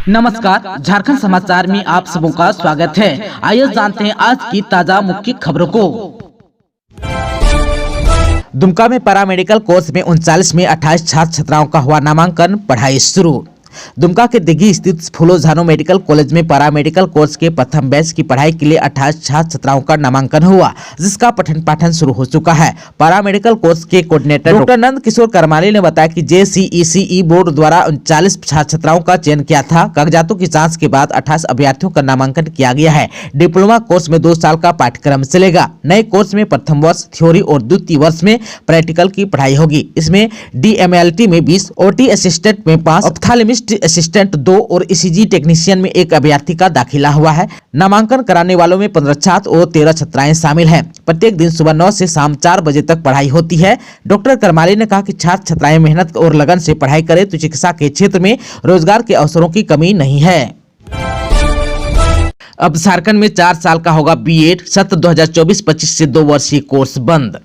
नमस्कार, झारखंड समाचार में आप सबों का स्वागत है। आइए जानते हैं आज की ताजा मुख्य खबरों को। दुमका में पैरामेडिकल कोर्स में 39 में 28 छात्र छात्राओं का हुआ नामांकन, पढ़ाई शुरू। दुमका के दिघी स्थित फूलो झानो मेडिकल कॉलेज में पैरामेडिकल कोर्स के प्रथम बैच की पढ़ाई के लिए 28 छात्र छात्राओं का नामांकन हुआ, जिसका पठन पाठन शुरू हो चुका है। पैरामेडिकल कोर्स के कोऑर्डिनेटर डॉक्टर नंद किशोर करमाली ने बताया कि JCECE बोर्ड द्वारा 39 छात्र छात्राओं का चयन किया था। कागजातों की जांच के बाद 28 अभ्यर्थियों का नामांकन किया गया है। डिप्लोमा कोर्स में 2 साल का पाठ्यक्रम चलेगा। नए कोर्स में प्रथम वर्ष थ्योरी और द्वितीय वर्ष में प्रैक्टिकल की पढ़ाई होगी। इसमें DMLT में 20, OT असिस्टेंट में 5, ऑप्थाल्मिस्ट असिस्टेंट 2 और ECG टेक्नीशियन में 1 अभ्यर्थी का दाखिला हुआ है। नामांकन कराने वालों में 15 छात्र और 13 छात्राएं शामिल हैं। प्रत्येक दिन सुबह 9 से शाम 4 बजे तक पढ़ाई होती है। डॉक्टर करमाली ने कहा कि छात्र छात्राएं मेहनत और लगन से पढ़ाई करें तो चिकित्सा के क्षेत्र में रोजगार के अवसरों की कमी नहीं है। अब झारखंड में 4 साल का होगा B.Ed। सत्र 2024-25 से 2 वर्षीय कोर्स बंद।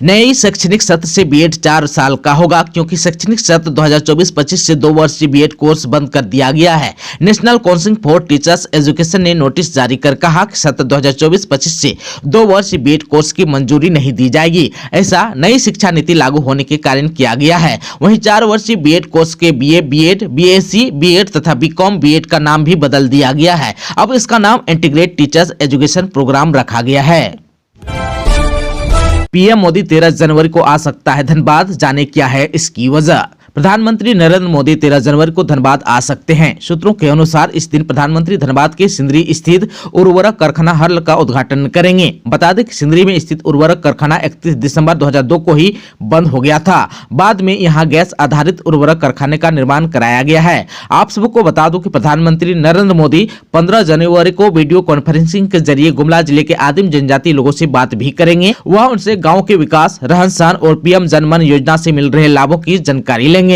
नई शैक्षणिक सत्र से B.Ed 4 साल का होगा, क्योंकि शैक्षणिक सत्र 2024-25 से 2 वर्षीय B.Ed कोर्स बंद कर दिया गया है। National council for teachers education ने नोटिस जारी कर कहा कि सत्र 2024-25 से 2 वर्षीय B.Ed कोर्स की मंजूरी नहीं दी जाएगी। ऐसा नई शिक्षा नीति लागू होने के कारण किया गया है। वहीं 4 वर्षीय B.Ed कोर्स के BA, B.Ed, BSc, B.Ed तथा BCom B.Ed का नाम भी बदल दिया गया है। अब इसका नाम इंटीग्रेटेड टीचर्स एजुकेशन प्रोग्राम रखा गया है। PM मोदी 13 जनवरी को आ सकता है धनबाद, जाने क्या है इसकी वजह। प्रधानमंत्री नरेंद्र मोदी 13 जनवरी को धनबाद आ सकते हैं। सूत्रों के अनुसार इस दिन प्रधानमंत्री धनबाद के सिंदरी स्थित उर्वरक कारखाना हर्ल का उद्घाटन करेंगे। बता दें कि सिंदरी में स्थित उर्वरक कारखाना 31 दिसंबर 2002 को ही बंद हो गया था। बाद में यहां गैस आधारित उर्वरक कारखाने का निर्माण कराया गया है। आप सबको बता दूं कि प्रधानमंत्री नरेंद्र मोदी 15 जनवरी को वीडियो कॉन्फ्रेंसिंग के जरिए गुमला जिले के आदिम जनजाति लोगों से बात भी करेंगे। वह उनसे गाँव के विकास, रहन सहन और PM जनमन योजना से मिल रहे लाभों की जानकारी लेंगे।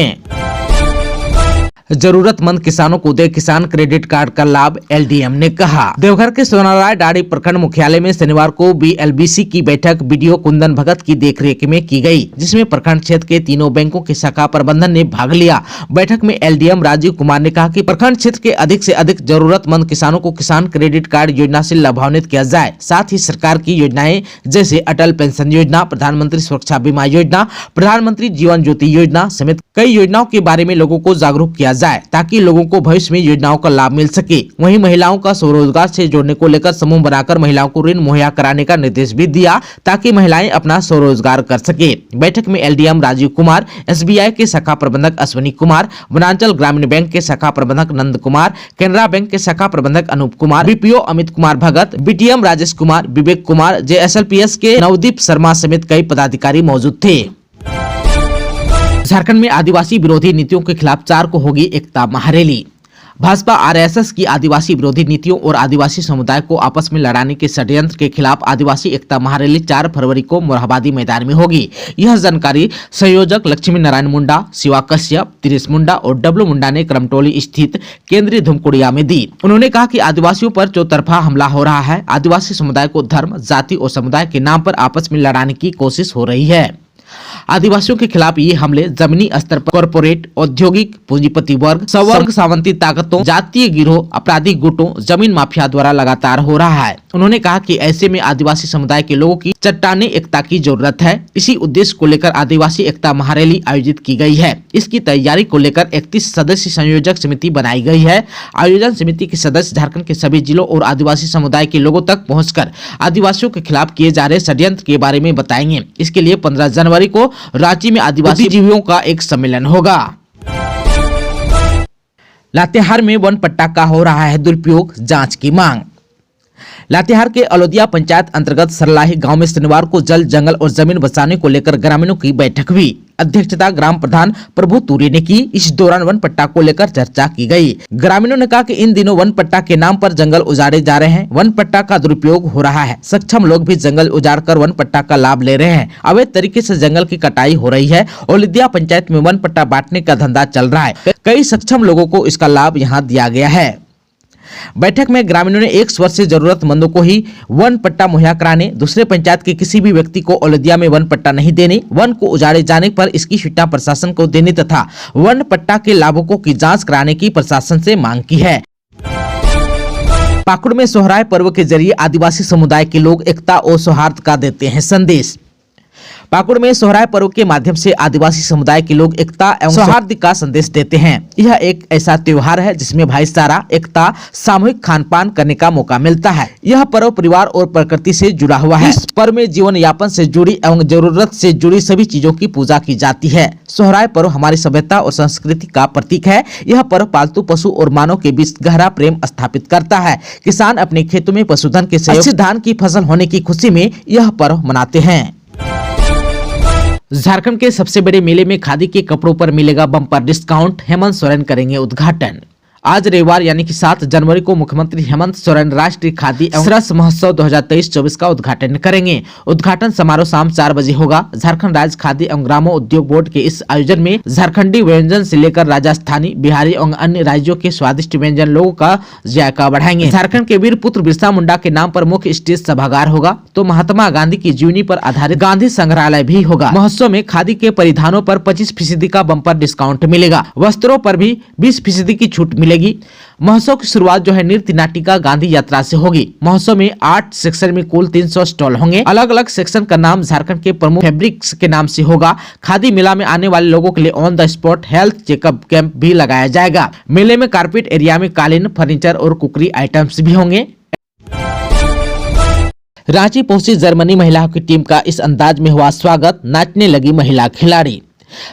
जरूरतमंद किसानों को दे किसान क्रेडिट कार्ड का लाभ, LDM ने कहा। देवघर के सोनाराय डाड़ी प्रखंड मुख्यालय में शनिवार को BLBC की बैठक BDO कुंदन भगत की देखरेख में की गई, जिसमें प्रखंड क्षेत्र के तीनों बैंकों के शाखा प्रबंधन ने भाग लिया। बैठक में LDM राजीव कुमार ने कहा कि प्रखंड क्षेत्र के अधिक से अधिक जरूरतमंद किसानों को किसान क्रेडिट कार्ड योजना से लाभान्वित किया जाए। साथ ही सरकार की योजनाएं जैसे अटल पेंशन योजना, प्रधानमंत्री सुरक्षा बीमा योजना, प्रधानमंत्री जीवन ज्योति योजना समेत कई योजनाओं के बारे में लोगों को जागरूक किया जाए, ताकि लोगों को भविष्य में योजनाओं का लाभ मिल सके। वहीं महिलाओं का स्वरोजगार से जोड़ने को लेकर समूह बनाकर महिलाओं को ऋण मुहैया कराने का निर्देश भी दिया, ताकि महिलाएं अपना स्वरोजगार कर सके। बैठक में LDM राजीव कुमार, SBI के शाखा प्रबंधक अश्विनी कुमार, वनांचल ग्रामीण बैंक के शाखा प्रबंधक नंद कुमार, केनरा बैंक के शाखा प्रबंधक Anoop Kumar, BPO Amit Kumar Bhagat, BTM Rajesh Kumar, Vivek Kumar, JSLPS के नवदीप शर्मा समेत कई पदाधिकारी मौजूद थे। झारखंड में आदिवासी विरोधी नीतियों के खिलाफ 4 को होगी एकता महारैली। भाजपा RSS की आदिवासी विरोधी नीतियों और आदिवासी समुदाय को आपस में लड़ाने के षड्यंत्र के खिलाफ आदिवासी एकता महारैली 4 फरवरी को मोरहाबादी मैदान में होगी। यह जानकारी संयोजक लक्ष्मी नारायण मुंडा, शिवा कश्यप, तिरिस मुंडा और डब्लू मुंडा ने करमटोली स्थित केंद्रीय धुमकुड़िया में दी। उन्होंने कहा कि आदिवासियों पर चौतरफा हमला हो रहा है। आदिवासी समुदाय को धर्म, जाति और समुदाय के नाम पर आपस में लड़ाने की कोशिश हो रही है। आदिवासियों के खिलाफ ये हमले जमीनी स्तर पर कॉर्पोरेट, औद्योगिक, पूंजीपति वर्ग, सवर्ग सामंती ताकतों, जातीय गिरोह, आपराधिक गुटों, जमीन माफिया द्वारा लगातार हो रहा है। उन्होंने कहा कि ऐसे में आदिवासी समुदाय के लोगों की चट्टानी एकता की जरूरत है। इसी उद्देश्य को लेकर आदिवासी एकता महारैली आयोजित की गई है। इसकी तैयारी को लेकर 31 सदस्यीय संयोजक समिति बनाई गई है। आयोजन समिति के सदस्य झारखंड के सभी जिलों और आदिवासी समुदाय के लोगों तक पहुंचकर आदिवासियों के खिलाफ किए जा रहे षड्यंत्र के बारे में बताएंगे। इसके लिए 15 जनवरी को रांची में आदिवासी जीवियों का एक सम्मेलन होगा। लातेहार में वन पट्टा का हो रहा है दुरुपयोग, जांच की मांग। लातेहार के अलोदिया पंचायत अंतर्गत सरलाही गांव में शनिवार को जल, जंगल और जमीन बचाने को लेकर ग्रामीणों की बैठक हुई। अध्यक्षता ग्राम प्रधान प्रभु तूरी ने की। इस दौरान वन पट्टा को लेकर चर्चा की गई। ग्रामीणों ने कहा कि इन दिनों वन पट्टा के नाम पर जंगल उजाड़े जा रहे हैं। वन पट्टा का दुरुपयोग हो रहा है। सक्षम लोग भी जंगल उजाड़कर वन पट्टा का लाभ ले रहे हैं। अवैध तरीके से जंगल की कटाई हो रही है। अलोदिया पंचायत में वन पट्टा बांटने का धंधा चल रहा है। कई सक्षम लोगों को इसका लाभ यहाँ दिया गया है। बैठक में ग्रामीणों ने 1 वर्ष से जरूरतमंदों को ही वन पट्टा मुहैया कराने, दूसरे पंचायत के किसी भी व्यक्ति को अयोध्या में वन पट्टा नहीं देने, वन को उजाड़े जाने पर इसकी सूचना प्रशासन को देने तथा वन पट्टा के लाभुकों की जांच कराने की प्रशासन से मांग की है। पाकुड़ में सोहराय पर्व के जरिए आदिवासी समुदाय के लोग एकता और सौहार्द का देते हैं संदेश। पाकुड़ में सोहराय पर्व के माध्यम से आदिवासी समुदाय के लोग एकता एवं सौहार्द का संदेश देते हैं। यह एक ऐसा त्योहार है जिसमें भाईचारा, एकता, सामूहिक खान पान करने का मौका मिलता है। यह पर्व परिवार और प्रकृति से जुड़ा हुआ है। इस पर्व में जीवन यापन से जुड़ी एवं जरूरत से जुड़ी सभी चीजों की पूजा की जाती है। सोहराय पर्व हमारी सभ्यता और संस्कृति का प्रतीक है। यह पर्व पालतू पशु और मानव के बीच गहरा प्रेम स्थापित करता है। किसान अपने खेतों में पशुधन के सहयोग से धान की फसल होने की खुशी में यह पर्व मनाते हैं। झारखंड के सबसे बड़े मेले में खादी के कपड़ों पर मिलेगा बम्पर डिस्काउंट, हेमंत सोरेन करेंगे उद्घाटन। आज रविवार यानी कि 7 जनवरी को मुख्यमंत्री हेमंत सोरेन राष्ट्रीय खादी एवं सरस महोत्सव 2023-24 का उद्घाटन करेंगे। उद्घाटन समारोह शाम 4 बजे होगा। झारखंड राज्य खादी एवं ग्रामो उद्योग बोर्ड के इस आयोजन में झारखंडी व्यंजन से लेकर राजस्थानी, बिहारी एवं अन्य राज्यों के स्वादिष्ट व्यंजन लोगों का जायका बढ़ाएंगे। झारखंड के वीर पुत्र बिरसा मुंडा के नाम पर मुख्य स्टेज सभागार होगा तो महात्मा गांधी की जीवनी पर आधारित गांधी संग्रहालय भी होगा। महोत्सव में खादी के परिधानों पर 25% का बम्पर डिस्काउंट मिलेगा। वस्त्रों पर भी 20% की छूट मिलेगी। महोत्सव की शुरुआत जो है नृत्य नाटिका गांधी यात्रा से होगी। महोत्सव में 8 सेक्शन में कुल 300 स्टॉल होंगे। अलग अलग सेक्शन का नाम झारखंड के प्रमुख फैब्रिक्स के नाम से होगा। खादी मेला में आने वाले लोगों के लिए on the spot health checkup camp भी लगाया जाएगा। मेले में कारपेट एरिया में कालीन, फर्नीचर और कुकरी आइटम्स भी होंगे। रांची पहुंची जर्मनी महिला हॉकी टीम का इस अंदाज में हुआ स्वागत, नाचने लगी महिला खिलाड़ी।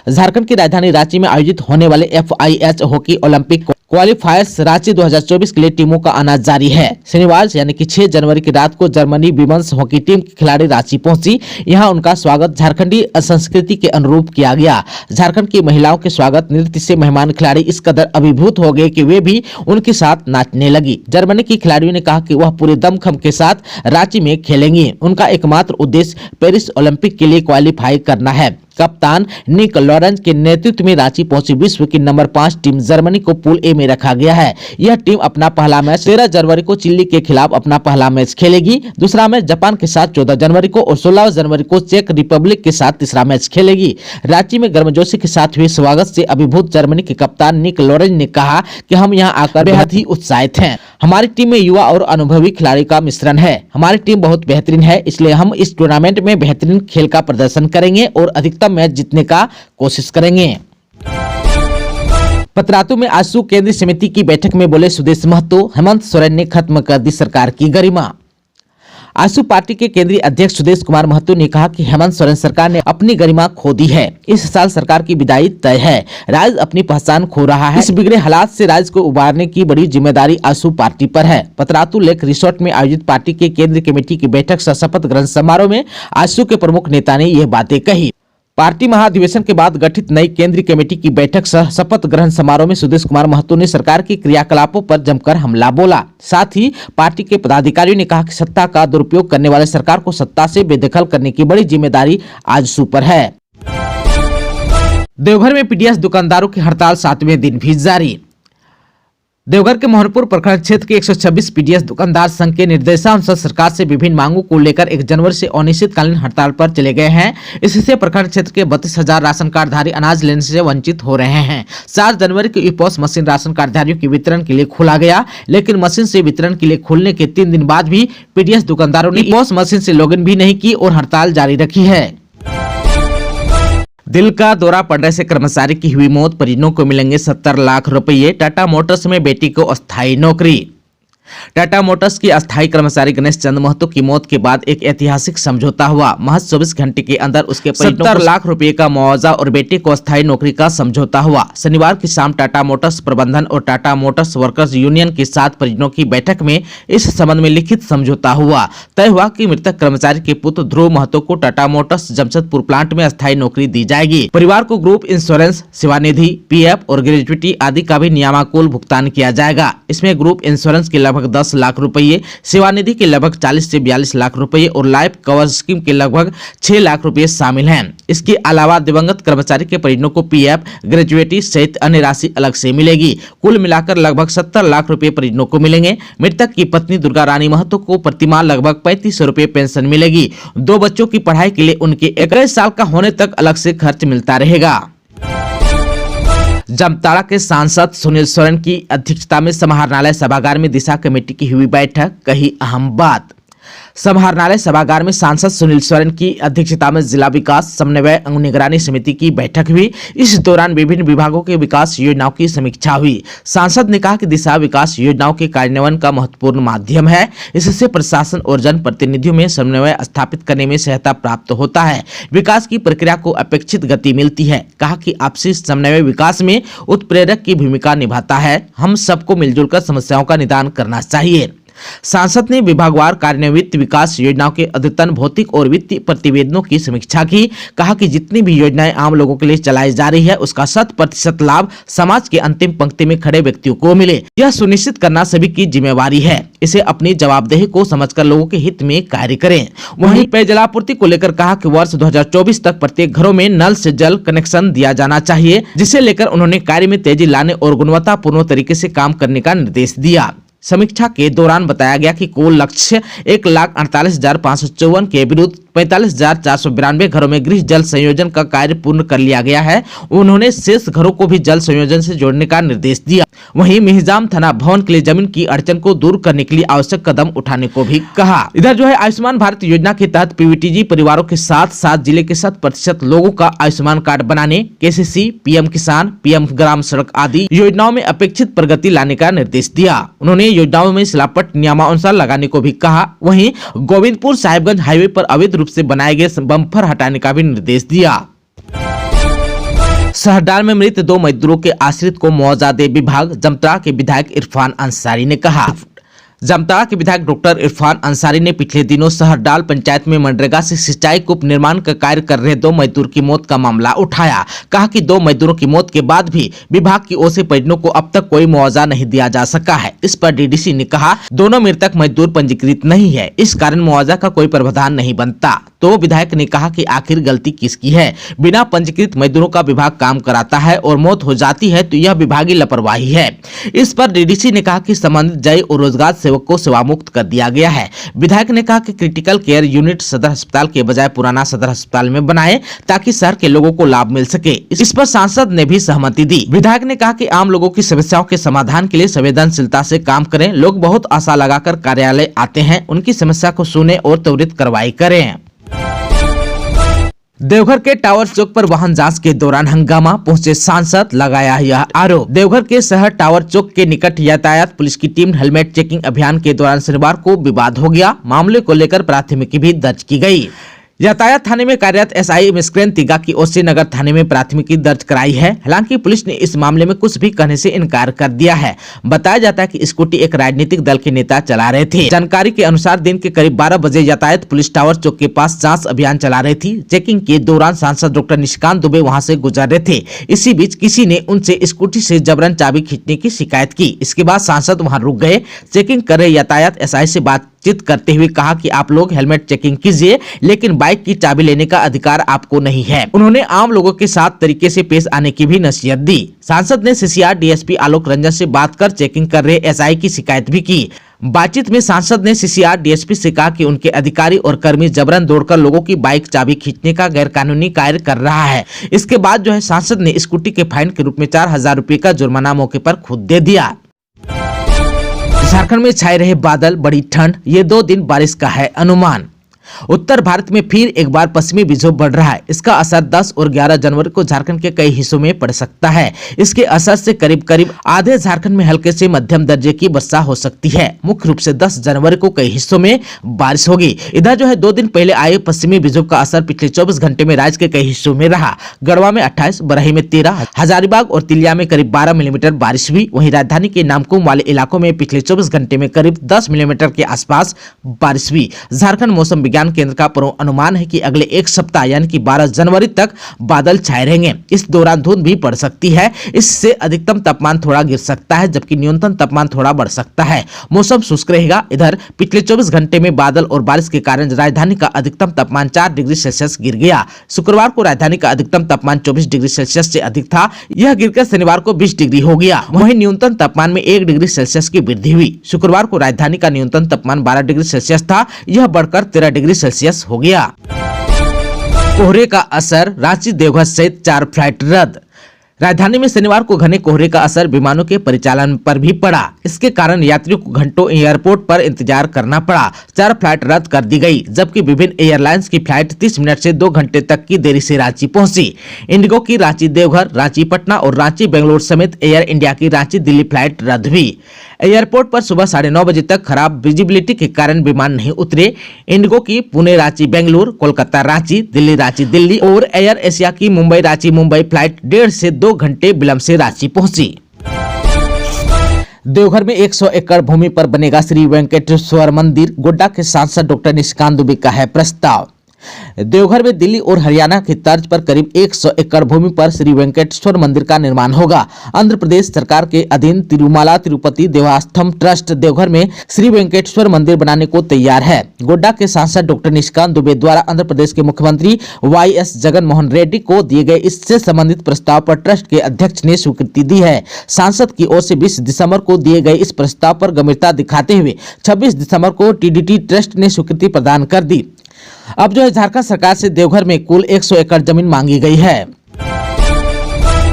झारखंड की राजधानी रांची में आयोजित होने वाले FIH हॉकी ओलंपिक क्वालिफायर्स रांची 2024 के लिए टीमों का आना जारी है। शनिवार यानी कि 6 जनवरी की रात को जर्मनी विमेंस हॉकी टीम की खिलाड़ी रांची पहुंची। यहां उनका स्वागत झारखंडी संस्कृति के अनुरूप किया गया। झारखंड की महिलाओं के स्वागत नृत्य से मेहमान खिलाड़ी इस कदर अभिभूत हो गए कि वे भी उनके साथ नाचने लगी। जर्मनी की खिलाड़ियों ने कहा कि वह पूरे दमखम के साथ रांची में खेलेंगी। उनका एकमात्र उद्देश्य पेरिस ओलंपिक के लिए क्वालिफाई करना है। कप्तान निक लॉरेंस के नेतृत्व में रांची पहुंची विश्व की नंबर 5 टीम जर्मनी को पूल ए में रखा गया है। यह टीम अपना पहला मैच 13 जनवरी को चिली के खिलाफ अपना पहला मैच खेलेगी। दूसरा मैच जापान के साथ 14 जनवरी को और 16 जनवरी को चेक रिपब्लिक के साथ तीसरा मैच खेलेगी। रांची में गर्मजोशी के साथ हुए स्वागत से अभिभूत जर्मनी के कप्तान निक लॉरेंस ने कहा कि हम यहां आकर बेहद ही उत्साहित हैं। हमारी टीम में युवा और अनुभवी खिलाड़ी का मिश्रण है। हमारी टीम बहुत बेहतरीन है, इसलिए हम इस टूर्नामेंट में बेहतरीन खेल का प्रदर्शन करेंगे और अधिकतम मैच जीतने का कोशिश करेंगे। पतरातू में आजसू केंद्रीय समिति की बैठक में बोले सुदेश महतो, हेमंत सोरेन ने खत्म कर दी सरकार की गरिमा। आजसू पार्टी के केंद्रीय अध्यक्ष सुदेश कुमार महतो ने कहा कि हेमंत सोरेन सरकार ने अपनी गरिमा खो दी है। इस साल सरकार की विदाई तय है। राज्य अपनी पहचान खो रहा है। इस बिगड़े हालात से राज्य को उबारने की बड़ी जिम्मेदारी आजसू पार्टी पर है। पतरातू लेक रिसोर्ट में आयोजित पार्टी के केंद्रीय कमेटी की बैठक सह शपथ ग्रहण समारोह में आजसू के प्रमुख नेता ने यह बातें कही। पार्टी महाधिवेशन के बाद गठित नई केंद्रीय कमेटी की बैठक सह शपथ ग्रहण समारोह में सुदेश कुमार महतो ने सरकार के क्रियाकलापों पर जमकर हमला बोला। साथ ही पार्टी के पदाधिकारियों ने कहा कि सत्ता का दुरुपयोग करने वाले सरकार को सत्ता से बेदखल करने की बड़ी जिम्मेदारी आजसू पर है। देवघर में पीडीएस दुकानदारों की हड़ताल 7वें दिन भी जारी। देवघर के मोहनपुर प्रखंड क्षेत्र के 126 पीडीएस दुकानदार संघ के निर्देशानुसार सरकार से विभिन्न मांगों को लेकर 1 जनवरी से अनिश्चितकालीन हड़ताल पर चले गए हैं। इससे प्रखंड क्षेत्र के 32,000 राशन कार्डधारी अनाज लेने से वंचित हो रहे हैं। 4 जनवरी को ई-पॉस मशीन राशन कार्डधारियों के वितरण के लिए खोला गया, लेकिन मशीन से वितरण के लिए खोलने के 3 दिन बाद भी पीडीएस दुकानदारों ने ई-पॉस मशीन से लॉगिन भी नहीं की और हड़ताल जारी रखी है। दिल का दौरा पड़ने से कर्मचारी की हुई मौत, परिजनों को मिलेंगे 70 लाख रुपये। टाटा मोटर्स में बेटी को अस्थायी नौकरी। टाटा मोटर्स के अस्थायी कर्मचारी गणेश चंद्र महतो की मौत के बाद एक ऐतिहासिक समझौता हुआ। महज 24 घंटे के अंदर उसके 70 लाख रुपए का मुआवजा और बेटे को अस्थायी नौकरी का समझौता हुआ। शनिवार की शाम टाटा मोटर्स प्रबंधन और टाटा मोटर्स वर्कर्स यूनियन के साथ परिजनों की बैठक में इस संबंध में लिखित समझौता हुआ। तय हुआ कि मृतक कर्मचारी के पुत्र ध्रुव महतो को टाटा मोटर्स जमशेदपुर प्लांट में अस्थायी नौकरी दी जाएगी। परिवार को ग्रुप इंश्योरेंस, सेवानिधि, PF और ग्रेजुटी आदि का भी नियमानुकूल भुगतान किया जाएगा। इसमें ग्रुप इंश्योरेंस के लगभग लगभग 10 लाख रुपये, सेवानिधि के लगभग 40 से 42 लाख रुपये और लाइफ कवर स्कीम के लगभग 6 लाख रुपये शामिल हैं। इसके अलावा दिवंगत कर्मचारी के परिजनों को पीएफ, ग्रेजुएटी सहित अन्य राशि अलग से मिलेगी। कुल मिलाकर लगभग 70 लाख रुपए परिजनों को मिलेंगे। मृतक की पत्नी दुर्गा रानी महतो को प्रतिमाह लगभग 3500 रुपए पेंशन मिलेगी। 2 बच्चों की पढ़ाई के लिए उनके 21 साल का होने तक अलग से खर्च मिलता रहेगा। जामताड़ा के सांसद सुनील सोरेन की अध्यक्षता में समाहरणालय सभागार में दिशा कमेटी की हुई बैठक, कही अहम बात। समाहरणालय सभागार में सांसद सुनील सोरेन की अध्यक्षता में जिला विकास समन्वय एवं निगरानी समिति की बैठक हुई। इस दौरान विभिन्न विभागों के विकास योजनाओं की समीक्षा हुई। सांसद ने कहा कि दिशा विकास योजनाओं के कार्यान्वयन का महत्वपूर्ण माध्यम है। इससे प्रशासन और जनप्रतिनिधियों में समन्वय स्थापित करने में सहायता प्राप्त होता है। विकास की प्रक्रिया को अपेक्षित गति मिलती है। कहा कि आपसी समन्वय विकास में उत्प्रेरक की भूमिका निभाता है। हम सबको मिलजुल कर समस्याओं का निदान करना चाहिए। सांसद ने विभागवार कार्यान्वित विकास योजनाओं के अद्यतन भौतिक और वित्तीय प्रतिवेदनों की समीक्षा की। कहा कि जितनी भी योजनाएं आम लोगों के लिए चलाई जा रही है, उसका 100% लाभ समाज के अंतिम पंक्ति में खड़े व्यक्तियों को मिले। यह सुनिश्चित करना सभी की जिम्मेवारी है। इसे अपनी जवाबदेही को समझकर लोगों के हित में कार्य करें। वहीं पेयजलापूर्ति को लेकर कहा कि वर्ष 2024 तक प्रत्येक घरों में नल से जल कनेक्शन दिया जाना चाहिए, जिसे लेकर उन्होंने कार्य में तेजी लाने और गुणवत्तापूर्ण तरीके से काम करने का निर्देश दिया। समीक्षा के दौरान बताया गया कि कुल लक्ष्य 1,48,554 के विरुद्ध 45,492 घरों में गृह जल संयोजन का कार्य पूर्ण कर लिया गया है। उन्होंने शेष घरों को भी जल संयोजन से जोड़ने का निर्देश दिया। वहीं मिहिजाम थाना भवन के लिए जमीन की अड़चन को दूर करने के लिए आवश्यक कदम उठाने को भी कहा। इधर आयुष्मान भारत योजना के तहत पीवीटीजी परिवारों के साथ जिले के 100% लोगों का आयुष्मान कार्ड बनाने, केसीसी, पीएम किसान, पीएम ग्राम सड़क आदि योजनाओं में अपेक्षित प्रगति लाने का निर्देश दिया। उन्होंने योजनाओं में शिलापट नियमानुसार लगाने को भी कहा। वहीं गोविंदपुर साहिबगंज हाईवे पर अवैध रूप से बनाए गए बम्पर हटाने का भी निर्देश दिया। सहरडाल में मृत 2 मजदूरों के आश्रित को मुआवजा दे विभाग, जामताड़ा के विधायक इरफान अंसारी ने कहा। जामताड़ा के विधायक डॉक्टर इरफान अंसारी ने पिछले दिनों सहरडाल पंचायत में मनरेगा से सिंचाई कूप निर्माण का कार्य कर रहे 2 मजदूर की मौत का मामला उठाया। कहा कि 2 मजदूरों की मौत के बाद भी विभाग की ओर से परिजनों को अब तक कोई मुआवजा नहीं दिया जा सका है। इस पर डीडीसी ने कहा, दोनों मृतक मजदूर पंजीकृत नहीं है, इस कारण मुआवजा का कोई प्रावधान नहीं बनता। तो विधायक ने कहा कि आखिर गलती किसकी है? बिना पंजीकृत मजदूरों का विभाग काम कराता है और मौत हो जाती है तो यह विभागीय लापरवाही है। इस पर डीडीसी ने कहा कि संबंधित जय और रोजगार सेवक को सेवा मुक्त कर दिया गया है। विधायक ने कहा कि क्रिटिकल केयर यूनिट सदर अस्पताल के बजाय पुराना सदर अस्पताल में बनाए ताकि शहर के लोगों को लाभ मिल सके। इस पर सांसद ने भी सहमति दी। विधायक ने कहा कि आम लोगों की समस्याओं के समाधान के लिए संवेदनशीलता से काम करें। लोग बहुत आशा लगाकर कार्यालय आते हैं, उनकी समस्या को सुने और त्वरित कार्रवाई करें। देवघर के टावर चौक पर वाहन जांच के दौरान हंगामा, पहुंचे सांसद, लगाया यह आरोप। देवघर के शहर टावर चौक के निकट यातायात पुलिस की टीम हेलमेट चेकिंग अभियान के दौरान शनिवार को विवाद हो गया। मामले को लेकर प्राथमिकी भी दर्ज की गई। यातायात थाने में कार्यरत एसआई मिस्क्रेन तिगा की ओर से नगर थाने में प्राथमिकी दर्ज कराई है। हालांकि पुलिस ने इस मामले में कुछ भी कहने से इनकार कर दिया है। बताया जाता है कि स्कूटी एक राजनीतिक दल के नेता चला रहे थे। जानकारी के अनुसार दिन के करीब 12 बजे यातायात पुलिस टावर चौक के पास जांच अभियान चला रही थी। चेकिंग के दौरान सांसद डॉक्टर निशिकांत दुबे वहां से गुजर रहे थे। इसी बीच किसी ने उनसे स्कूटी से जबरन चाबी खींचने की शिकायत की। इसके बाद सांसद वहां रुक गए। चेकिंग कर रहे यातायात एसआई से बातचीत करते हुए कहा कि आप लोग हेलमेट चेकिंग कीजिए, लेकिन बाइक की चाबी लेने का अधिकार आपको नहीं है। उन्होंने आम लोगों के साथ तरीके से पेश आने की भी नसीहत दी। सांसद ने सीसीआर डीएसपी आलोक रंजन से बात कर चेकिंग कर रहे एसआई की शिकायत भी की। बातचीत में सांसद ने सीसीआर डीएसपी से कहा कि उनके अधिकारी और कर्मी जबरन दौड़कर लोगों की बाइक चाबी खींचने का गैरकानूनी कार्य कर रहा है। इसके बाद सांसद ने स्कूटी के फाइन के रूप में 4,000 रुपए का जुर्माना मौके पर खुद दे दिया। झारखंड में छाए रहे बादल, बड़ी ठंड, ये 2 दिन बारिश का है अनुमान। उत्तर भारत में फिर एक बार पश्चिमी विक्षोभ बढ़ रहा है। इसका असर 10 और 11 जनवरी को झारखंड के कई हिस्सों में पड़ सकता है। इसके असर से करीब करीब आधे झारखंड में हल्के से मध्यम दर्जे की वर्षा हो सकती है। मुख्य रूप से 10 जनवरी को कई हिस्सों में बारिश होगी। इधर 2 दिन पहले आए पश्चिमी विक्षोभ का असर पिछले 24 घंटे में राज्य के कई हिस्सों में रहा। गढ़वा में 28, बरही में 13, हजारीबाग और तिलिया में करीब 12 मिलीमीटर बारिश हुई। वहीं राजधानी के नामकुम वाले इलाकों में पिछले 24 घंटे में करीब 10 मिलीमीटर के आसपास बारिश हुई। झारखंड मौसम विज्ञान विज्ञान केंद्र का पूर्वानुमान है कि अगले एक सप्ताह यानी कि 12 जनवरी तक बादल छाए रहेंगे। इस दौरान धुंध भी पड़ सकती है। इससे अधिकतम तापमान थोड़ा गिर सकता है, जबकि न्यूनतम तापमान थोड़ा बढ़ सकता है। मौसम शुष्क रहेगा। इधर पिछले 24 घंटे में बादल और बारिश के कारण राजधानी का अधिकतम तापमान 4 डिग्री सेल्सियस गिर गया। शुक्रवार को राजधानी का अधिकतम तापमान 24 डिग्री सेल्सियस से अधिक था। यह गिरकर शनिवार को 20 डिग्री हो गया। वहीं न्यूनतम तापमान में 1 डिग्री सेल्सियस की वृद्धि हुई। शुक्रवार को राजधानी का न्यूनतम तापमान 12 डिग्री सेल्सियस था। यह बढ़कर 13 डिग्री सेल्सियस हो गया। कोहरे का असर, रांची देवघर सहित 4 फ्लाइट रद्द। राजधानी में शनिवार को घने कोहरे का असर विमानों के परिचालन पर भी पड़ा। इसके कारण यात्रियों को घंटों एयरपोर्ट पर इंतजार करना पड़ा। 4 फ्लाइट रद्द कर दी गई, जबकि विभिन्न एयरलाइंस की फ्लाइट 30 मिनट से 2 घंटे तक की देरी से रांची पहुंची। इंडिगो की रांची देवघर, रांची पटना और रांची बेंगलोर समेत एयर इंडिया की रांची दिल्ली फ्लाइट रद्द हुई। एयरपोर्ट पर सुबह 9:30 बजे तक खराब विजिबिलिटी के कारण विमान नहीं उतरे। इंडिगो की पुणे रांची बेंगलुरु, कोलकाता रांची, दिल्ली रांची दिल्ली और एयर एशिया की मुंबई रांची मुंबई फ्लाइट 1.5 से 2 घंटे विलंब से रांची पहुंची। देवघर में 100 एकड़ भूमि पर बनेगा श्री वेंकटेश्वर मंदिर। गोड्डा के सांसद डॉक्टर निशिकांत दुबे का है प्रस्ताव। देवघर में दिल्ली और हरियाणा की तर्ज पर करीब 100 एकड़ भूमि पर श्री वेंकटेश्वर मंदिर का निर्माण होगा। आंध्र प्रदेश सरकार के अधीन तिरुमाला तिरुपति देवस्थानम ट्रस्ट देवघर में श्री वेंकटेश्वर मंदिर बनाने को तैयार है। गोड्डा के सांसद डॉक्टर निशिकांत दुबे द्वारा आंध्र प्रदेश के मुख्यमंत्री YS जगन मोहन रेड्डी को दिए गए इससे संबंधित प्रस्ताव पर ट्रस्ट के अध्यक्ष ने स्वीकृति दी है। सांसद की ओर से 20 दिसंबर को दिए गए इस प्रस्ताव पर गंभीरता दिखाते हुए 26 दिसंबर को TDT ट्रस्ट ने स्वीकृति प्रदान कर दी। अब जो है झारखंड सरकार से देवघर में कुल 100 एकड़ जमीन मांगी गई है।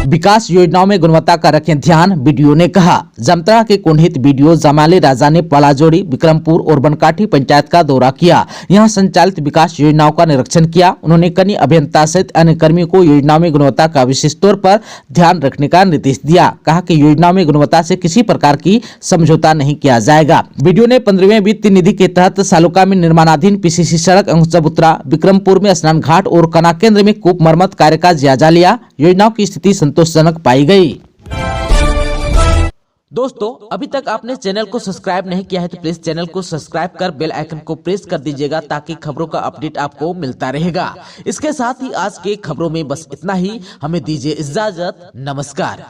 विकास योजनाओं में गुणवत्ता का रखें ध्यान, बीडीओ ने कहा। जामताड़ा के कुंडित बीडीओ जमाली राजा ने पलाजोड़ी, विक्रमपुर और बनकाठी पंचायत का दौरा किया। यहां संचालित विकास योजनाओं का निरीक्षण किया। उन्होंने कनीय अभियंता सहित अन्य कर्मियों को योजनाओं में गुणवत्ता का विशेष तौर पर ध्यान रखने का निर्देश दिया। कहा कि योजनाओं में गुणवत्ता से किसी प्रकार की समझौता नहीं किया जाएगा। बीडीओ ने 15वें वित्त निधि के तहत सालुका में निर्माणाधीन PCC सड़क चबूतरा, विक्रमपुर में स्नान घाट और कना केंद्र में कूप मरम्मत कार्य का जायजा लिया। योजनाओं की स्थिति संतोषजनक पाई गई। दोस्तों, अभी तक आपने चैनल को सब्सक्राइब नहीं किया है तो प्लीज चैनल को सब्सक्राइब कर बेल आइकन को प्रेस कर दीजिएगा ताकि खबरों का अपडेट आपको मिलता रहेगा। इसके साथ ही आज के खबरों में बस इतना ही। हमें दीजिए इजाजत। नमस्कार।